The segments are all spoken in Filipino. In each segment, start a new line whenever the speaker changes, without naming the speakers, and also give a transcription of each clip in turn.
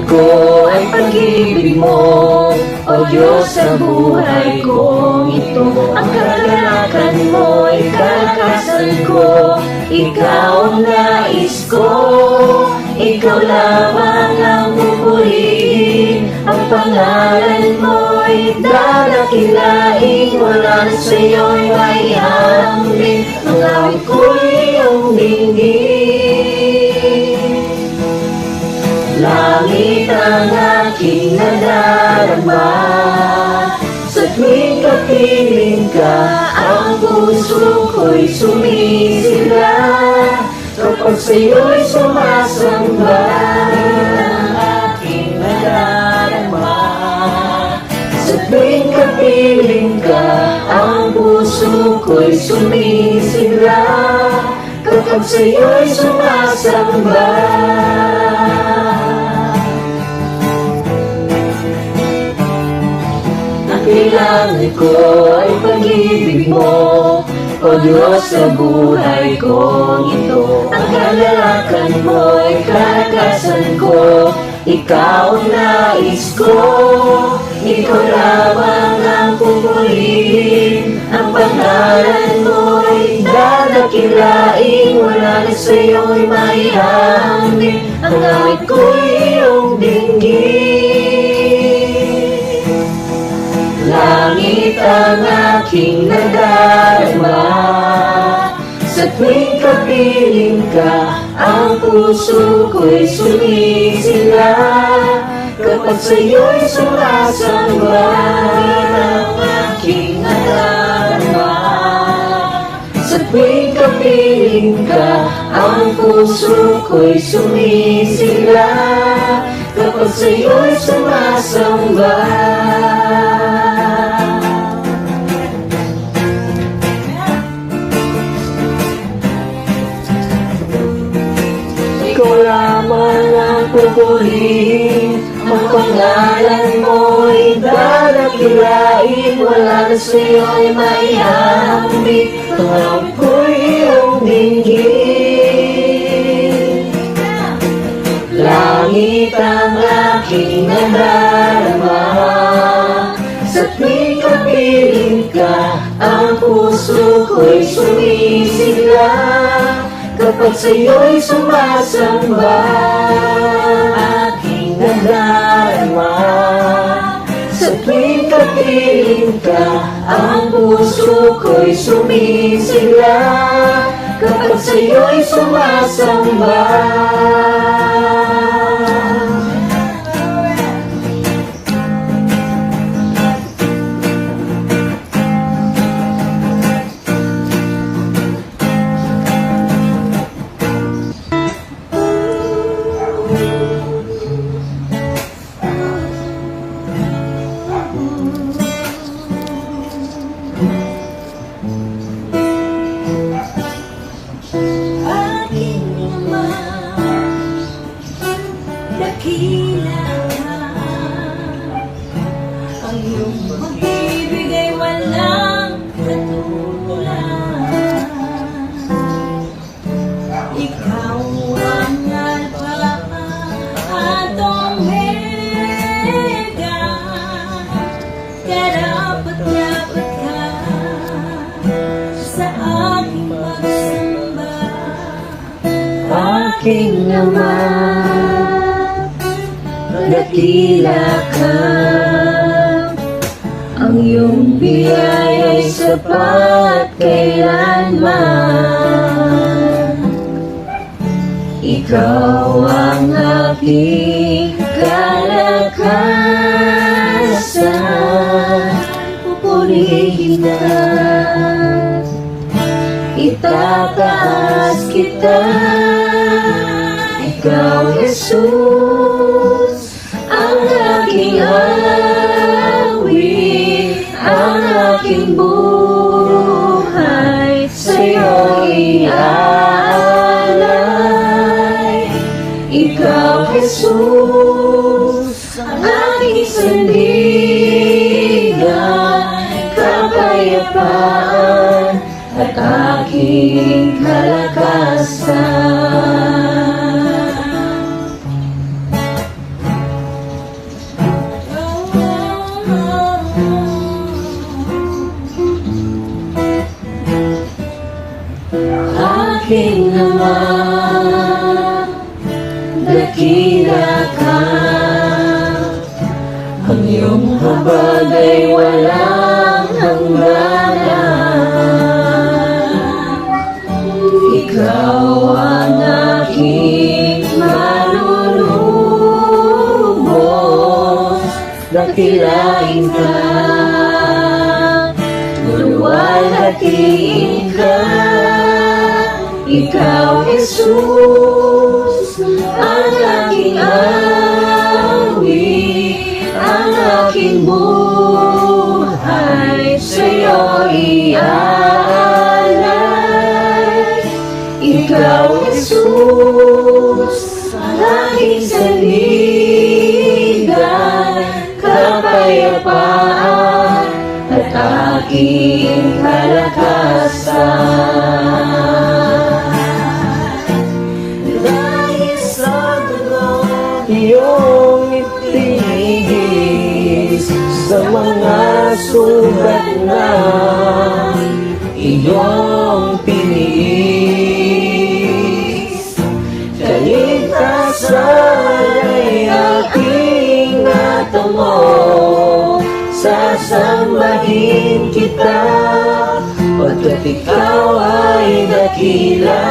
ko ay pag-ibig mo, O Diyos sa buhay kong ito. Ang kagalakan mo ay kalakasan ko, Ikaw ang nais ko, Ikaw lamang ang pupurihin. Ang pangalan mo'y dadakilain, wala na sa'yo'y maihambing. Ang awit ko'y iyong dinggin. Langit ang aking nadarama, sa tuwing kapiling ka, ang puso ko'y sumisigla. Kapag sa'yo'y sumasamba, ang aking nadarama, sa tuwing kapiling ka, ang puso ko'y sumisigla. Kapag sa'yo'y sumasamba. Kailangan ko ay pag-ibig mo, O Diyos sa buhay kong ito. Ang kalalakan mo ay kalakasan ko, Ikaw ang nais ko, Ikaw lamang ang pupurihin. Ang pangalan mo ay dadakilain, wala na sa'yo'y maihambing. Ang awit ko'y iyong dinggin. Langit ang aking nadarama, sa tuwing kapiling ka, ang puso ko'y sumisigla. Kapag sa'yo'y sumasamba, ang aking nadarama, sa tuwing kapiling ka, ang puso ko'y sumisigla. Kapag sa'yo'y sumasamba. Ikaw lamang ang pupurihin. Ang pangalan mo'y dadakilain, wala na sa'yo'y maihambing. Ang awit ko'y iyong dinggin. Langit ang aking nadarama, sa tuwing kapiling ka, ang puso ko'y sumisigla. Kapag sa'yo'y sumasamba, aking nadarama, sa tuwing kapiling ka, ang puso ko'y sumisigla. Kapag sa'yo'y sumasamba.
Dakila ang iyong pag-ibig ay walang katulad. Ikaw ang Alpha at Omega, karapat-dapat ka sa aking pagsamba.
Aking naman, dakila ka, ang iyong biyaya'y sapat kailanman. Ikaw ang aking kalakasan, pupurihin ka, itataas kita. Ikaw, Jesus, ang aking awit, ang aking buhay, sa'yo iaalay. Ikaw, Jesus, ang aking sandigan, kapayapaan at aking kalakasan. Ang iyong habag ay walang hangganan. Ikaw ang aking manunubos. Dakilain ka, luwalhatiin ka. Ikaw, Jesus, ang aking awit, ang aking buhay sa'yo iaalay. Ikaw, Jesus, ang aking saligan, kapayapaan at aking kalakasan. Dahil sa dugo iyong itinigis, sa mga sugat na iyong tiniis, kaligtasan ay aking natamo. Sasambahin kita, pagkat ikaw ay dakila.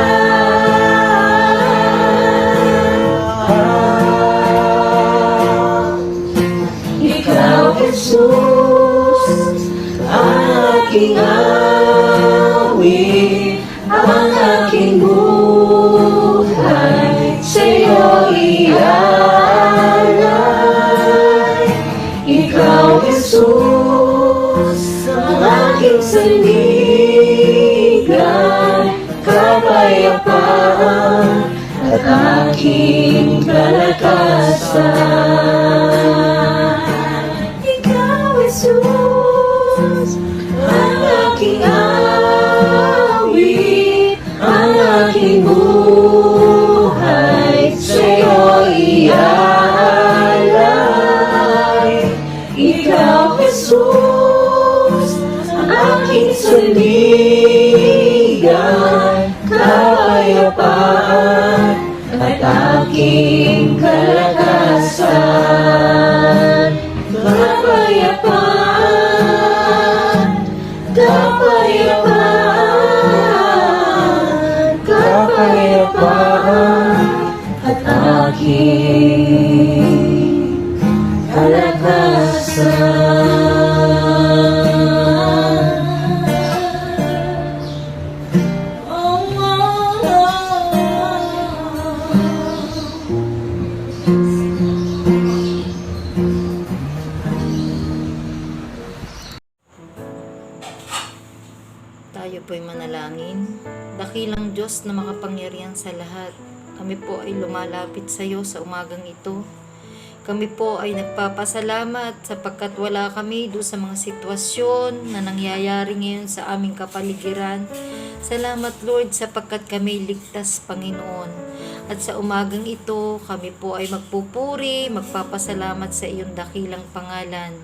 Ikaw, Jesus, ang aking awit, ang aking buhay sa'yo iaalay. Ikaw, Jesus, ang aking saligan, kapayapaan at aking kalakasan. Ikaw, Jesus, ang aking awit, ang aking buhay sa'yo iaalay. Ikaw, Jesus, ang aking saligan, kapayapaan at aking kalakasan. Kapayapaan, kapayapaan, kapayapaan at aking
Tayo po'y manalangin. Dakilang Diyos na makapangyarihan sa lahat, kami po ay lumalapit sa iyo sa umagang ito. Kami po ay nagpapasalamat sapagkat wala kami doon sa mga sitwasyon na nangyayari ngayon sa aming kapaligiran. Salamat Lord sapagkat kami ligtas, Panginoon. At sa umagang ito, kami po ay magpupuri, magpapasalamat sa iyong dakilang pangalan.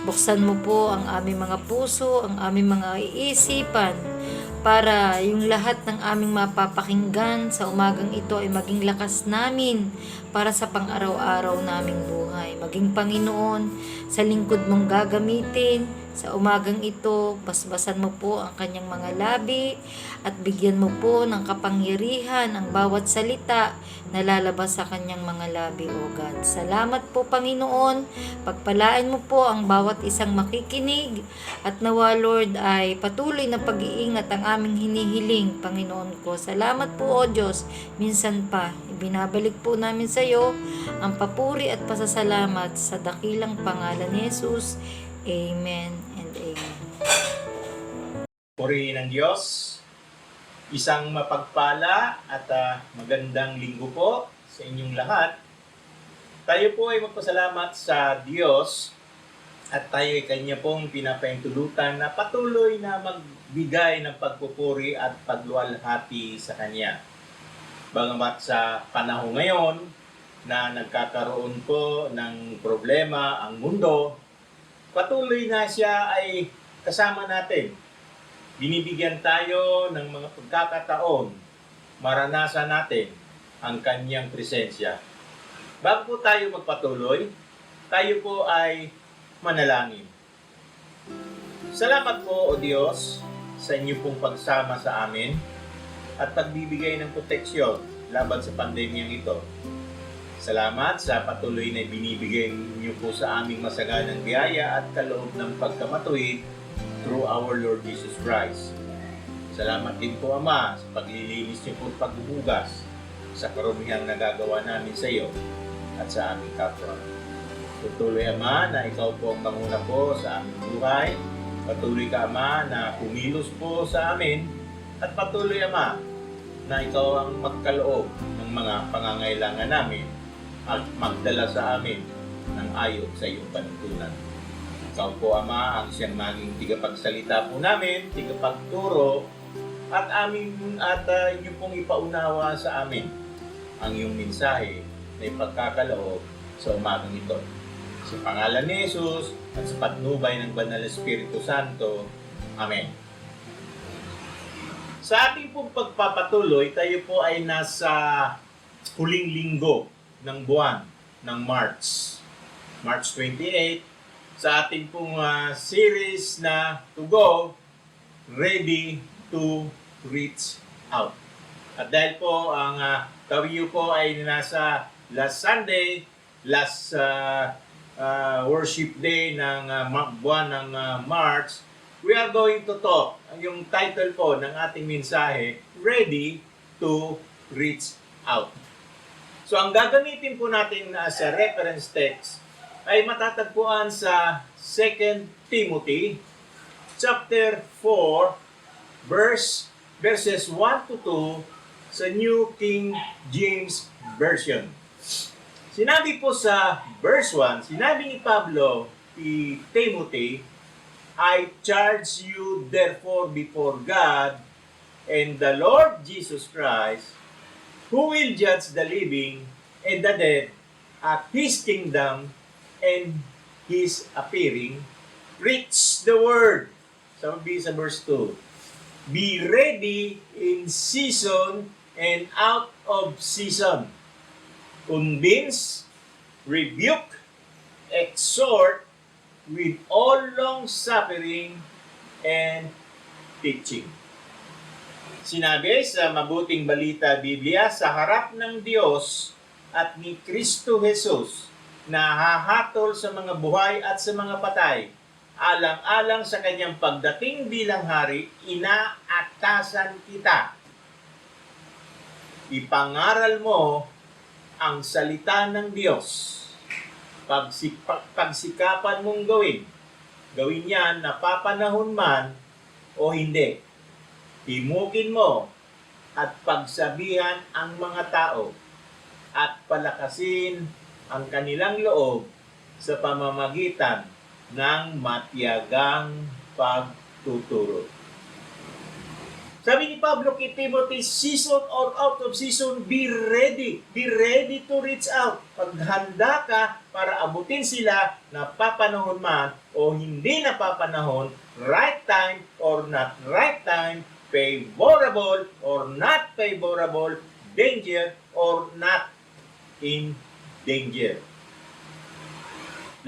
Buksan mo po ang aming mga puso, ang aming mga iisipan, para yung lahat ng aming mapapakinggan sa umagang ito ay maging lakas namin para sa pang-araw-araw naming buhay. Maging Panginoon, sa lingkod mong gagamitin, sa umagang ito, basbasan mo po ang kanyang mga labi at bigyan mo po ng kapangyarihan ang bawat salita na lalabas sa kanyang mga labi, O God. Salamat po, Panginoon. Pagpalain mo po ang bawat isang makikinig at nawa, Lord, ay patuloy na pag-iingat ang aming hinihiling, Panginoon ko. Salamat po, O Diyos. Minsan pa, ibinabalik po namin sa iyo ang papuri at pasasalamat sa dakilang pangalan ni Jesus. Amen and amen.
Purihin ng Diyos. Isang mapagpala at magandang linggo po sa inyong lahat. Tayo po ay magpasalamat sa Diyos at tayo ay Kanya pong pinapahintulutan na patuloy na magbigay ng pagpupuri at pagluwalhati sa Kanya. Bagamat sa panahon ngayon na nagkakaroon po ng problema ang mundo, patuloy na siya ay kasama natin. Binibigyan tayo ng mga pagkakataon, maranasan natin ang kanyang presensya. Bago po tayo magpatuloy, tayo po ay manalangin. Salamat po, O Diyos, sa inyo pong pagsama sa amin at pagbibigay ng proteksyon laban sa pandemyang ito. Salamat sa patuloy na binibigay niyo po sa aming masaganang biyaya at kaloob ng pagkamatuwid through our Lord Jesus Christ. Salamat din po, Ama, sa paglilinis niyo po at paghuhugas sa karumihang nagagawa namin sa iyo at sa aming kapwa. Patuloy, Ama, na ikaw po ang manguna po sa aming buhay. Patuloy ka, Ama, na kumilos po sa amin. At patuloy, Ama, na ikaw ang magkaloob ng mga pangangailangan namin at magdala sa amin ng ayon sa iyong panuntunan. Ikaw po, Ama, ang siyang maging tigapagsalita po namin, tigapagturo, at inyo pong ipaunawa sa amin ang iyong mensahe na ipagkakaloob sa umagang ito. Sa pangalan ni Jesus at sa patnubay ng Banal na Espiritu Santo. Amen. Sa ating pong pagpapatuloy, tayo po ay nasa huling linggo ng buwan ng March 28, sa ating pong series na To Go, Ready to Reach Out. At dahil po ang tawiyo po ay nasa last Sunday, last worship day ng buwan ng March, we are going to talk. Yung title po ng ating mensahe, Ready to Reach Out. So ang gagamitin po natin sa reference text ay matatagpuan sa 2 Timothy chapter 4 verses 1 to 2 sa New King James Version. Sinabi po sa verse 1, sinabi ni Pablo kay Timothy, I charge you therefore before God and the Lord Jesus Christ, who will judge the living and the dead at His kingdom and His appearing. Preach the word. Sabi sa verse 2. Be ready in season and out of season. Convince, rebuke, exhort with all long suffering and teaching. Sinabi sa Mabuting Balita Biblia, sa harap ng Diyos at ni Kristo Jesus na hahatol sa mga buhay at sa mga patay, alang-alang sa kanyang pagdating bilang hari, inaatasan kita. Ipangaral mo ang salita ng Diyos. Pagsikapan mong gawin yan napapanahon man o hindi. Himukin mo at pagsabihan ang mga tao at palakasin ang kanilang loob sa pamamagitan ng matiyagang pagtuturo. Sabi ni Pablo kay Timothy, season or out of season, be ready. Be ready to reach out. Paghanda ka para abutin sila na papanahon man o hindi napapanahon, right time or not right time, favorable or not favorable, danger or not in danger.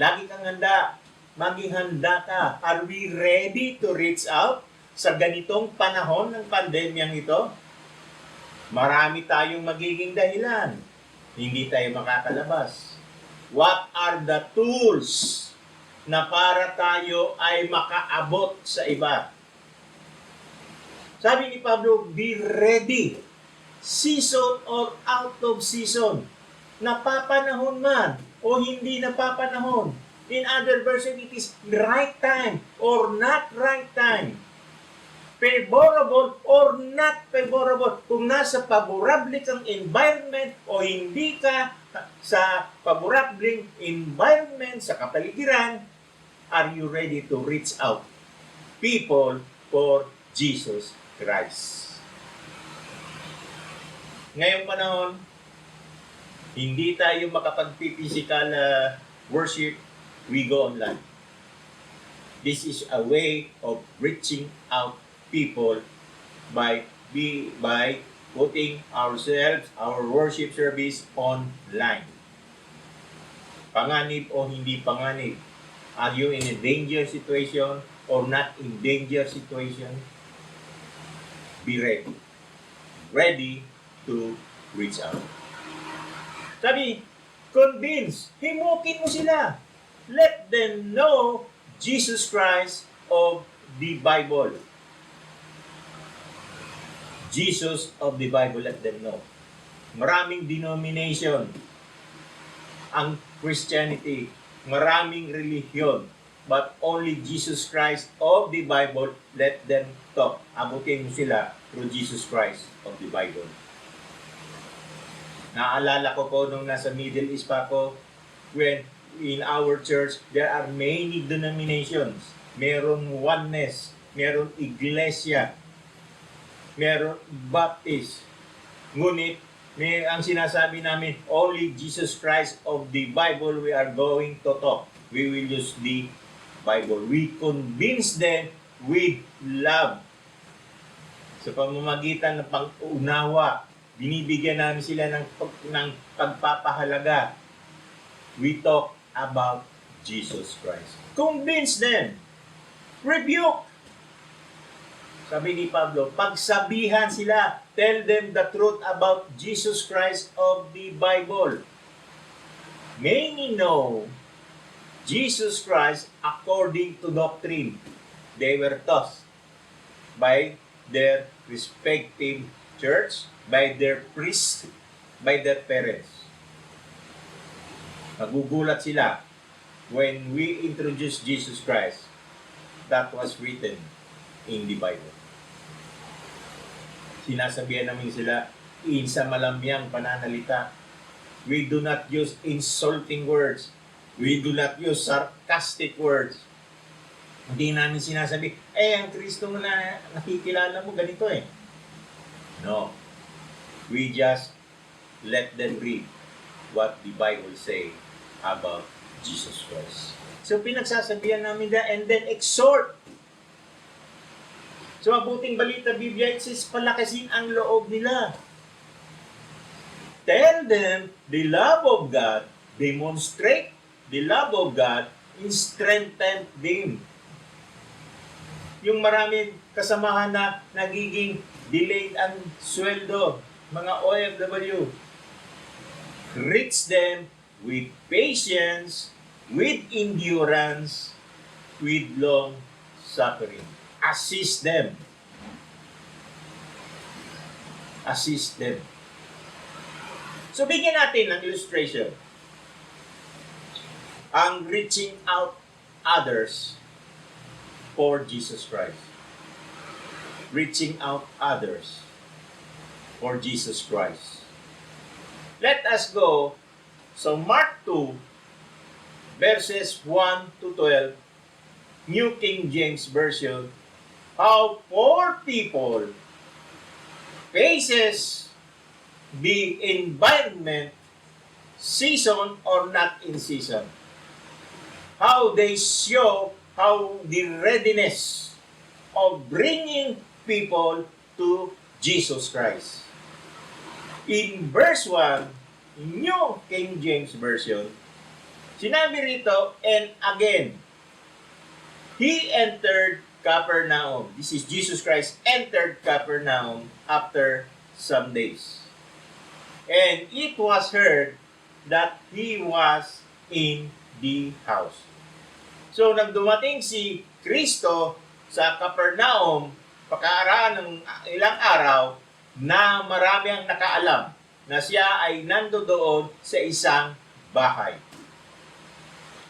Lagi kang handa. Maging handa ka. Are we ready to reach out sa ganitong panahon ng pandemyang ito? Marami tayong magiging dahilan. Hindi tayo makakalabas. What are the tools na para tayo ay makaabot sa iba? Sabi ni Pablo, be ready. Season or out of season. Napapanahon man o hindi napapanahon. In other version, it is right time or not right time. Favorable or not favorable. Kung nasa favorable kang environment o hindi ka sa favorable environment, sa kapaligiran, are you ready to reach out people for Jesus Christ? Ngayong panahon, hindi tayo makapag-physical worship, we go online. This is a way of reaching out people by putting ourselves, our worship service online. Panganib o hindi panganib? Are you in a danger situation or not in danger situation? Be ready. Ready to reach out. Sabi, convince. Himukin mo sila. Let them know Jesus Christ of the Bible. Jesus of the Bible, let them know. Maraming denomination ang Christianity, maraming religion, but only Jesus Christ of the Bible, let them talk. Abutin mo sila through Jesus Christ of the Bible. Naalala ko po nung nasa Middle East pa ako, when in our church, there are many denominations. Meron oneness, meron iglesia, meron Baptist. Ngunit, ang sinasabi namin, only Jesus Christ of the Bible we are going to talk. We will use the Bible. We convince them with love. Sa pamamagitan ng pag-unawa, binibigyan namin sila ng pagpapahalaga. We talk about Jesus Christ. Convince them. Rebuke. Sabi ni Pablo, pagsabihan sila, tell them the truth about Jesus Christ of the Bible. Many know Jesus Christ according to doctrine. They were taught by their respective church, by their priests, by their parents. Nagugulat sila when we introduce Jesus Christ that was written in the Bible. Sinasabihan namin sila, sa malamyang pananalita. We do not use insulting words. We do not use sarcastic words. Hindi namin sinasabi, ang Kristo na nakikilala mo, ganito eh. No. We just let them read what the Bible say about Jesus Christ. So pinagsasabihan namin and then exhort. So mabuting balita Biblia, it says palakasin ang loob nila. Tell them the love of God, demonstrate the love of God, and strengthen them. Yung maraming kasamahan na nagiging delayed ang sweldo, mga OFW, reach them with patience, with endurance, with long suffering. Assist them. Assist them. So, bigyan natin ng illustration. Ang reaching out others for Jesus Christ. Reaching out others for Jesus Christ. Let us go. So, Mark 2, verses 1 to 12, New King James Version, how poor people faces the environment, season or not in season. How they show how the readiness of bringing people to Jesus Christ. In verse 1, New King James Version, sinabi rito, and again, He entered Capernaum. This is Jesus Christ entered Capernaum after some days. And it was heard that He was in the house. So, nang dumating si Kristo sa Capernaum, pagkaraan ng ilang araw, na marami ang nakaalam na siya ay nandoon sa isang bahay.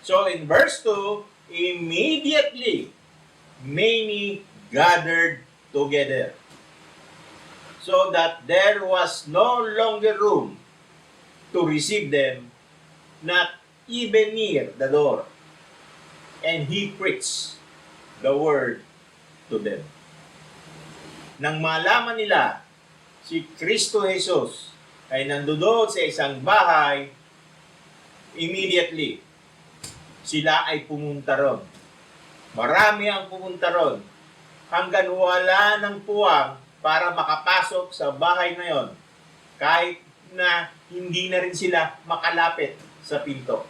So, in verse 2, immediately, many gathered together, so that there was no longer room to receive them, not even near the door. And He preached the word to them. Nang malaman nila si Kristo Jesus ay nandoon sa isang bahay, immediately, sila ay pumunta ron. Marami ang pumunta ron. Hanggang wala ng puwang para makapasok sa bahay na yon. Kahit na hindi na rin sila makalapit sa pinto.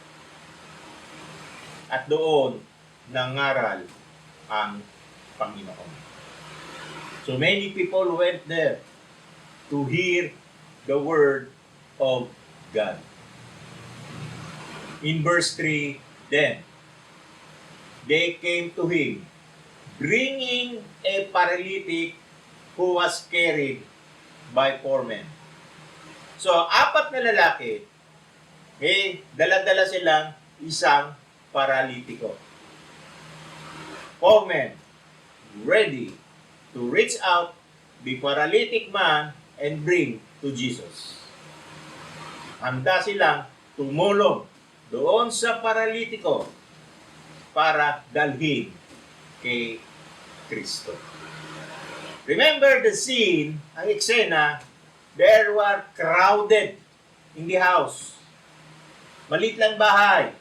At doon nangaral ang Panginoon. So many people went there to hear the word of God. In verse 3, then, they came to him, bringing a paralytic who was carried by 4 men. So, 4 na lalaki, dala-dala silang isang paralitiko. 4 men, ready to reach out the paralytic man and bring to Jesus. Handa silang tumulong doon sa paralitiko para dalhin kay Kristo. Remember the scene, ang eksena, there were crowded in the house. Maliit lang bahay,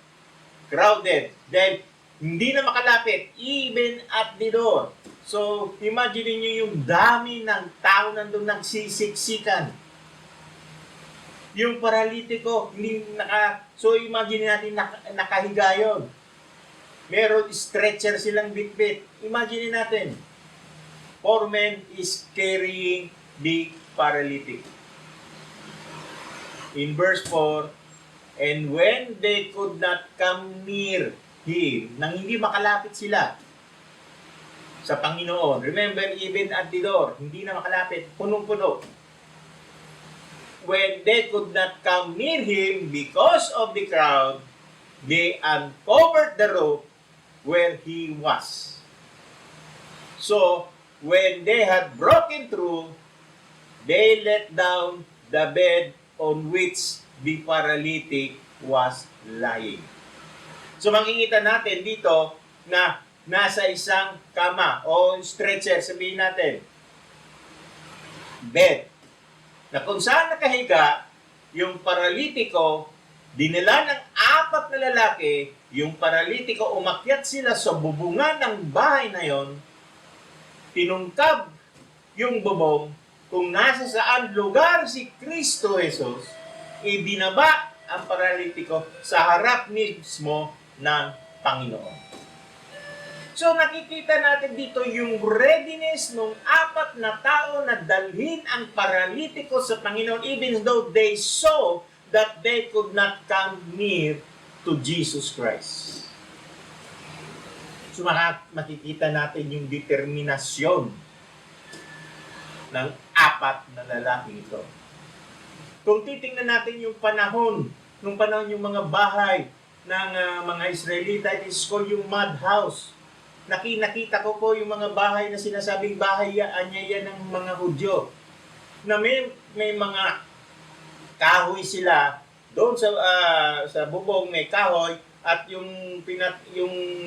crowded, then hindi na makalapit, even at the door. So, imagine niyo yung dami ng tao nandun nagsisiksikan. Yung paralitiko, so imagine natin nakahiga yun. Meron stretcher silang bitbit. Imagine natin, 4 men is carrying the paralytic. In verse 4, and when they could not come near him, nang hindi makalapit sila sa Panginoon. Remember, even at the door, hindi na makalapit, punong-puno. When they could not come near him because of the crowd, they uncovered the roof where he was. So, when they had broken through, they let down the bed on which the paralytic was lying. So, makikita natin dito na nasa isang kama o stretcher, sabihin natin, bed, na kung saan nakahiga, yung paralitiko, dinala ng 4 na lalaki, yung paralitiko, umakyat sila sa bubungan ng bahay na yon, tinungkab yung bubong, kung nasa saan lugar si Kristo Jesus, ibinaba ang paralitiko sa harap mismo ng Panginoon. So nakikita natin dito yung readiness ng 4 na tao na dalhin ang paralitiko sa Panginoon even though they saw that they could not come near to Jesus Christ. So makikita natin yung determinasyon ng 4 na lalaking ito. Kung titingnan natin yung panahon, nung panahon yung mga bahay ng mga Israelita, it is called yung mud house. Nakita ko po yung mga bahay na sinasabing bahay yan ng mga Hudyo. Na may mga kahoy sila doon sa bubong may kahoy at yung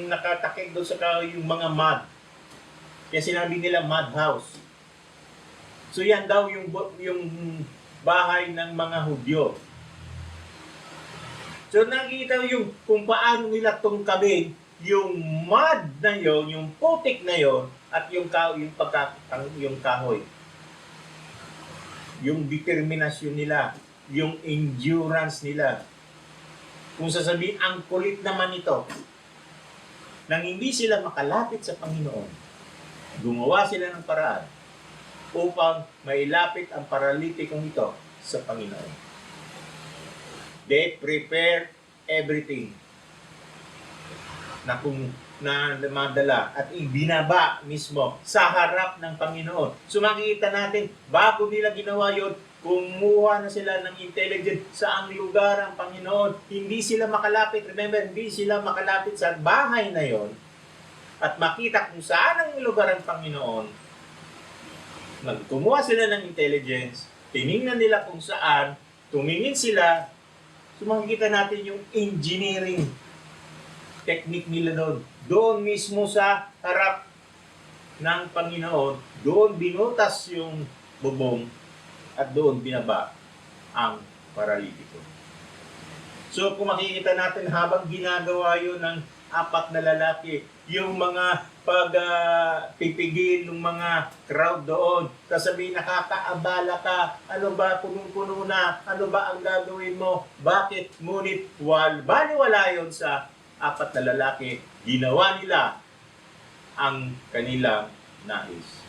nakatakip doon sa kahoy yung mga mud. Kaya sinabi nila mud house. So yan daw yung bahay ng mga Hudyo. So nakikita yung kung paano nila tungkabin yung mud na yon, yung putik na yon, at yung kahoy. Yung determinasyon nila, yung endurance nila. Kung sasabihin, ang kulit naman ito, nang hindi sila makalapit sa Panginoon, gumawa sila ng paraan upang mailapit ang paralitikong ito sa Panginoon. They prepare everything na madala at ibinaba mismo sa harap ng Panginoon. So makikita natin, bago nila ginawa yun, kumuha na sila ng intelligence sa ang lugar ang Panginoon. Hindi sila makalapit. Remember, hindi sila makalapit sa bahay na yon at makita kung saan ang lugar ang Panginoon. Kumuha sila ng intelligence, tiningnan nila kung saan, tumingin sila, so makikita natin yung engineering technique nila doon. Doon mismo sa harap ng Panginoon, doon binutas yung bubong at doon binaba ang paralitiko. So kung makikita natin habang ginagawa yun ng 4 na lalaki, yung mga pagpipigil ng mga crowd doon, sasabihin nakakaabala ka, ano ba, punong-puno na, ano ba ang gagawin mo, bakit, ngunit baliwala yun sa apat na lalaki, ginawa nila ang kanilang nais.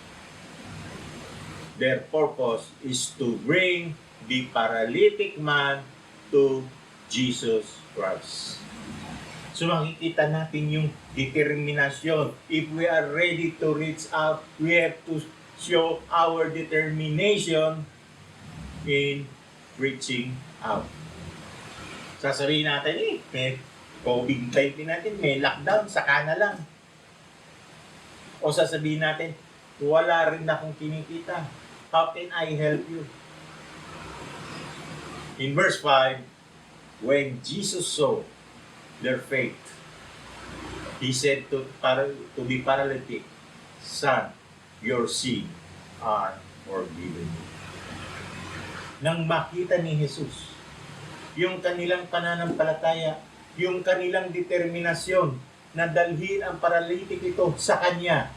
Their purpose is to bring the paralytic man to Jesus Christ. So makikita natin yung determinasyon. If we are ready to reach out, we have to show our determination in reaching out. Sasabihin natin, may COVID-19 natin, may lockdown, saka na lang. O sasabihin natin, wala rin akong kinikita. How can I help you? In verse 5, when Jesus saw their faith, He said to the paralytic, "Son, your sins are forgiven." Nang makita ni Jesus yung kanilang pananampalataya, yung kanilang determinasyon na dalhin ang paralitiko ito sa Kanya,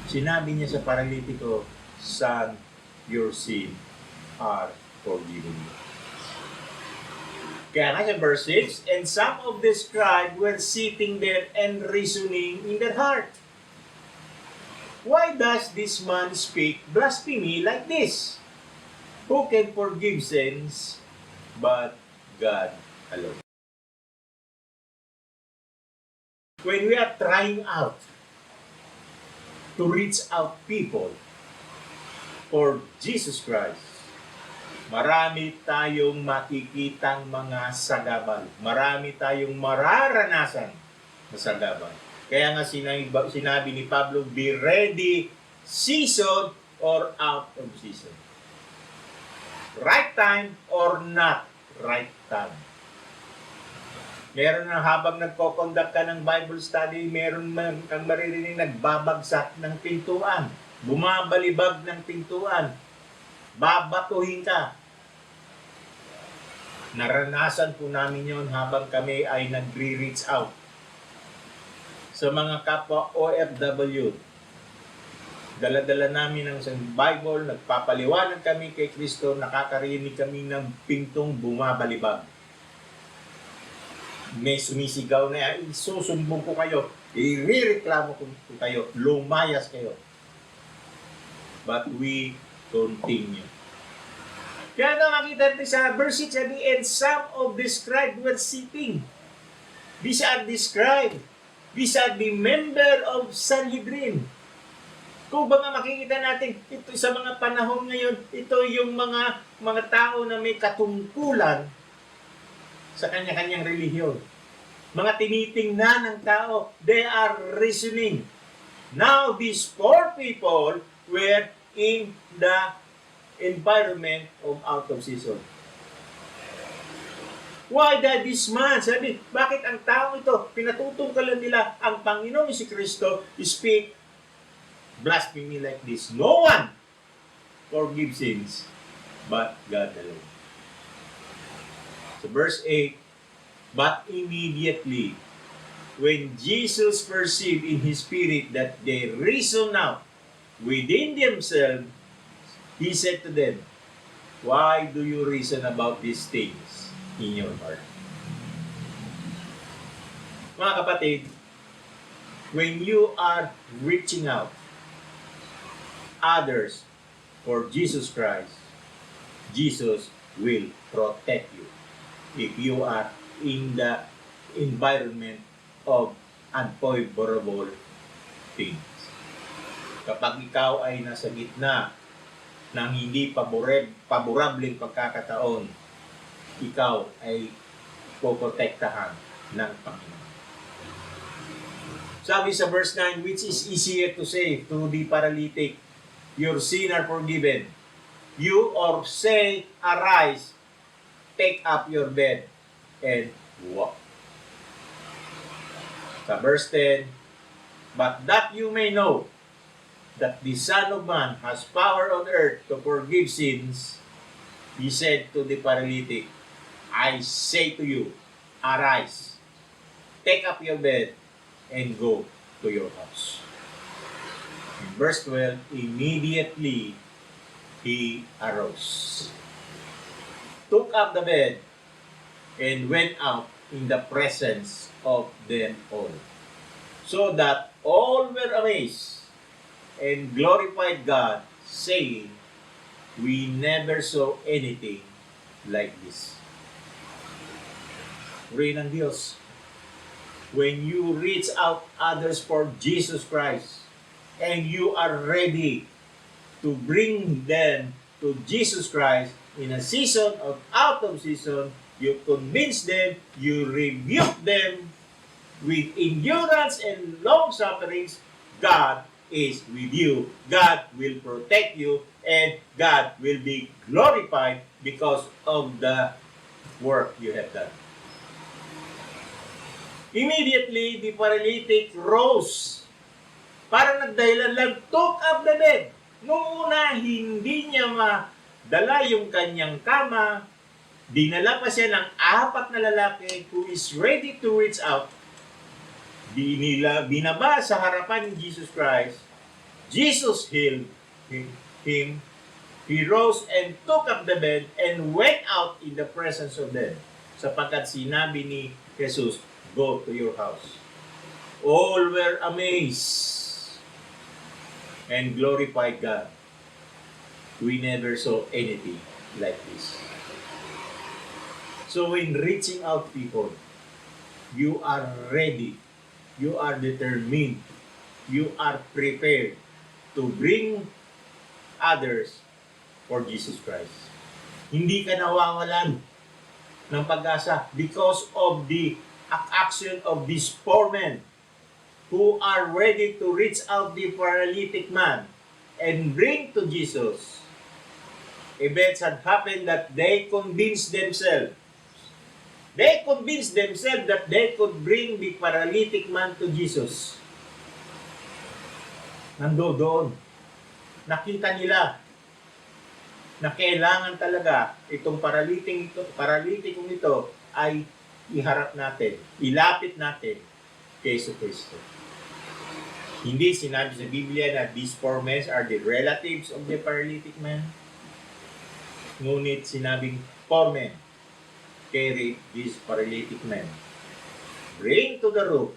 sinabi niya sa paralitiko, "Son, your sins are forgiven." Kaya nga sa verse 6, and some of the scribes were sitting there and reasoning in their heart, "Why does this man speak blasphemy like this? Who can forgive sins but God alone?" When we are trying out to reach out people for Jesus Christ, marami tayong makikitang mga sagabal. Marami tayong mararanasan na sagabal. Kaya nga sinabi ni Pablo, be ready, season or out of season. Right time or not right time. Meron na habang nagko-conduct ka ng Bible study, meron man kang maririnig nagbabagsak ng pintuan, bumabalibag ng pintuan, babatuhin ka. Naranasan po namin yon habang kami ay nagre-reach out sa mga kapwa OFW. Dala-dala namin ang isang Bible, nagpapaliwanag kami kay Kristo, nakakarinig kami ng pintong bumabalibag. May sumisigaw na, isusumbong ko kayo, irereklamo ko kayo, lumayas kayo. But we continue. Kaya nakakita natin sa verse 6, sabi, and some of the scribes were sitting. These are the scribes. These are the member of Sanhedrin. Kung ba nga makikita natin, ito sa mga panahon ngayon, ito yung mga tao na may katungkulan sa kanya-kanyang relihiyon. Mga tinitingnan ng tao, they are reasoning. Now, these four people were in the environment of out of season. Why that this man? Sabi, bakit ang tao ito, pinatutungkalan nila ang Panginoong si Kristo, speak blasphemy like this. No one forgives sins but God alone. So verse 8, but immediately, when Jesus perceived in his spirit that they reason out within themselves, he said to them, why do you reason about these things in your heart? Mga kapatid, when you are reaching out others for Jesus Christ, Jesus will protect you if you are in the environment of unfavorable things. Kapag ikaw ay nasa gitna ng hindi paborableng pagkakataon, ikaw ay poprotektahan ng Panginoon. Sabi sa verse 9, which is easier to say to the paralytic, your sins are forgiven. You or say, arise, take up your bed, and walk. Sa verse 10, but that you may know that the Son of Man has power on earth to forgive sins, he said to the paralytic, I say to you, arise, take up your bed, and go to your house. In verse 12, immediately he arose, took up the bed, and went out in the presence of them all. So that all were amazed and glorified God, saying, "We never saw anything like this." Purihin ng Diyos. When you reach out others for Jesus Christ, and you are ready to bring them to Jesus Christ in a season or out of season, you convince them, you rebuke them with endurance and long sufferings, God is with you. God will protect you, and God will be glorified because of the work you have done. Immediately, the paralytic rose. Parang nagdahilan lang, took up the bed. Noong una, hindi niya madala yung kanyang kama. Dinala pa siya ng 4 na lalaki who is ready to reach out. Binaba sa harapan ni Jesus Christ. Jesus healed him. He rose and took up the bed and went out in the presence of them. Sapagkat sinabi ni Jesus, "Go to your house." All were amazed and glorified God. We never saw anything like this. So in reaching out people, you are ready, you are determined, you are prepared to bring others for Jesus Christ. Hindi ka nawawalan ng pag-asa because of the action of these 4 men who are ready to reach out the paralytic man and bring to Jesus. Events had happened that they convinced themselves. They convinced themselves that they could bring the paralytic man to Jesus. Nandoon. Nakita nila na kailangan talaga itong paralytikong ito ay iharap natin, ilapit natin kay Jesucristo. Hindi sinabi sa Biblia na these 4 men are the relatives of the paralytic man. Ngunit sinabing 4 men carry this paralytic man. Bring to the roof.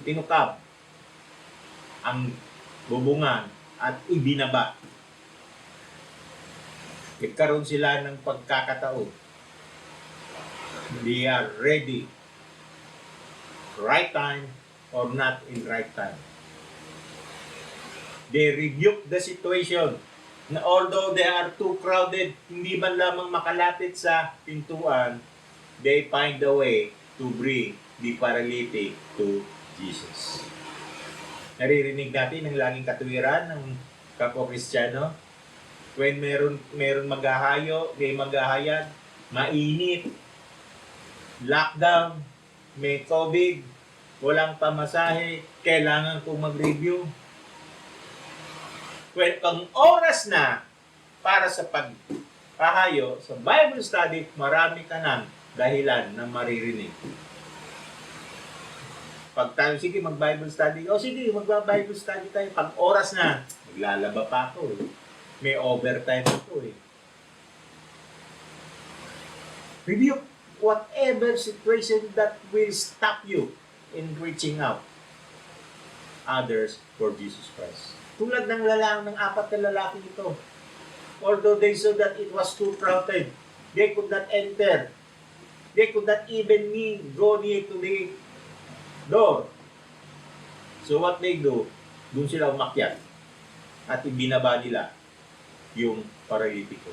Tinukab ang bubungan at ibinaba. Nagkaroon sila ng pagkakataon. They are ready. Right time or not in right time. They rebuke the situation. Na although they are too crowded, hindi man lamang makalapit sa pintuan, they find a way to bring the paralytic to Jesus. Naririnig natin ang laging katuwiran ng kapwa-Kristiyano. When meron maghahayo, may maghahayag, mainit, lockdown, may COVID, walang pamasahe, kailangan kong mag-review. When ang oras na para sa pagpahayo, sa Bible study, marami ka ng dahilan na maririnig. Pag tayo, sige, mag-Bible study. O sige, mag-Bible study tayo. Pag oras na, maglalaba pa ako. May overtime ako eh. Review whatever situation that will stop you in reaching out others for Jesus Christ. Tulad ng ng 4 na lalaki ito. Although they saw that it was too crowded, they could not enter. They could not even go near to the door. So what they do, dun sila umakyat at ibinaba nila yung paralitiko.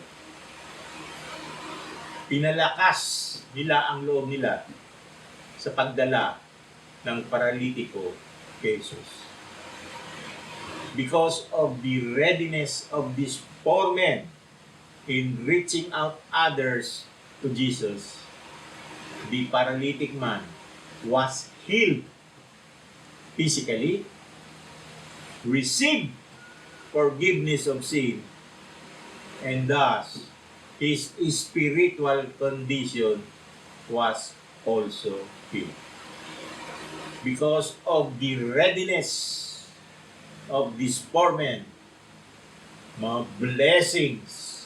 Pinalakas nila ang loob nila sa pagdala ng paralitiko kay Jesus. Because of the readiness of these 4 men in reaching out others to Jesus, the paralytic man was healed physically, received forgiveness of sin, and thus his spiritual condition was also healed. Because of the readiness of these 4 men, mga blessings,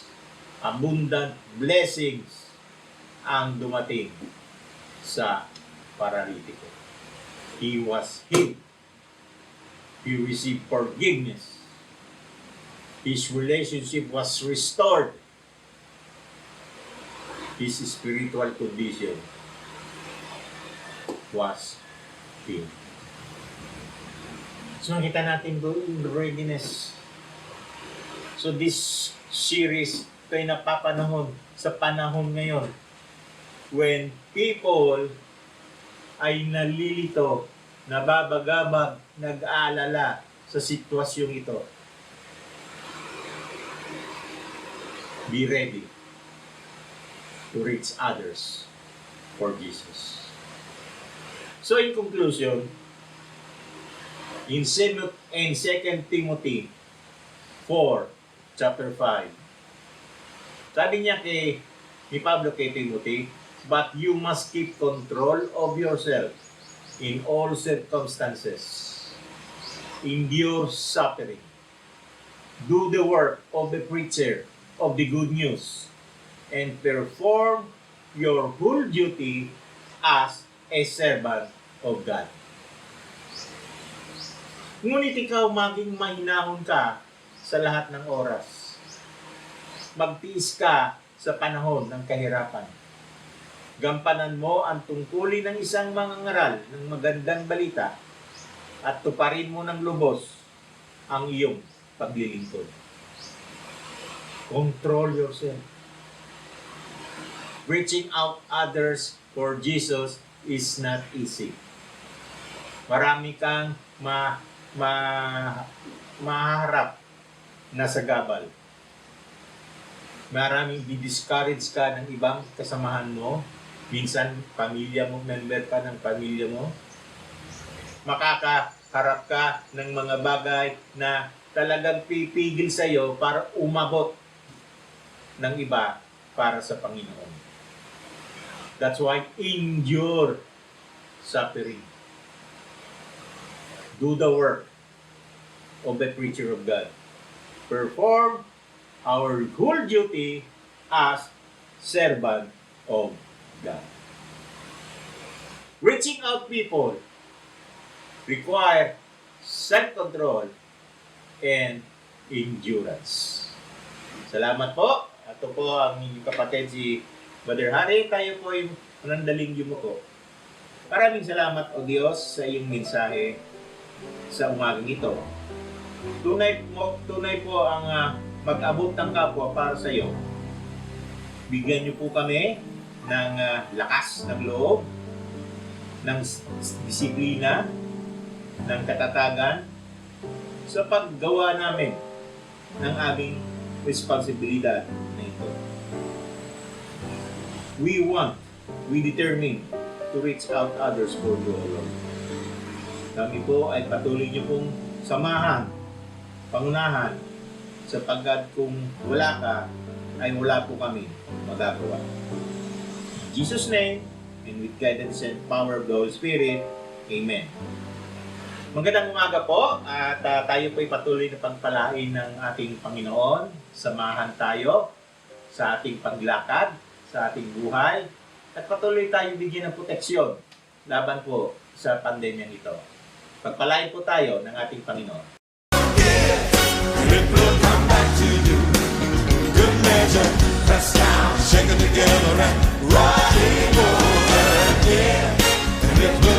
abundant blessings ang dumating sa paralitiko. He was healed. He received forgiveness. His relationship was restored. His spiritual condition was healed. So nakita natin doon readiness. So this series ito ay napapanahon sa panahon ngayon when people ay nalilito, nababagabag, nag-aalala sa sitwasyong ito. Be ready to reach others for Jesus. So in conclusion, in 2 Timothy 4, chapter 5, sabi niya ni Pablo kay Timothy, but you must keep control of yourself in all circumstances. Endure suffering. Do the work of the preacher of the good news and perform your whole duty as a servant of God. Ngunit ikaw maging mahinahon ka sa lahat ng oras. Magtiis ka sa panahon ng kahirapan. Gampanan mo ang tungkulin ng isang mangangaral ng magandang balita at tuparin mo ng lubos ang iyong paglilingkod. Control yourself. Reaching out others for Jesus is not easy. Marami kang maharap na sagabal. Maraming di-discourage ka ng ibang kasamahan mo. Minsan, pamilya mo, member ka ng pamilya mo. Makakaharap ka ng mga bagay na talagang pipigil sa iyo para umabot ng iba para sa Panginoon. That's why endure suffering. Do the work of the preacher of God. Perform our whole duty as servant of God. Reaching out people require self-control and endurance. Salamat po. Ito po ang inyong kapatid si Brother Harry. Tayo po ay manandaling yumuko. Maraming salamat o Diyos sa iyong mensahe sa umagang ito. Tunay po ang mag-abot ng kapwa para sa iyo. Bigyan niyo po kami ng lakas ng loob, ng disiplina, ng katatagan sa paggawa namin ng aming responsibilidad na ito. We determine to reach out others for you, Lord. Kami po ay patuloy niyo pong samahan, pangunahan, sapagkat kung wala ka, ay wala po kami magagawa. In Jesus' name, and with guidance and power of the Holy Spirit, Amen. Magandang umaga po, at tayo po ay patuloy na pagpalain ng ating Panginoon. Samahan tayo sa ating paglakad, sa ating buhay, at patuloy tayo bigyan ng proteksyon laban po sa pandemyang ito. Pagpalain po tayo ng ating Panginoon.
It will come back to you. Good measure, pressed down, shaken together and running over again. And it will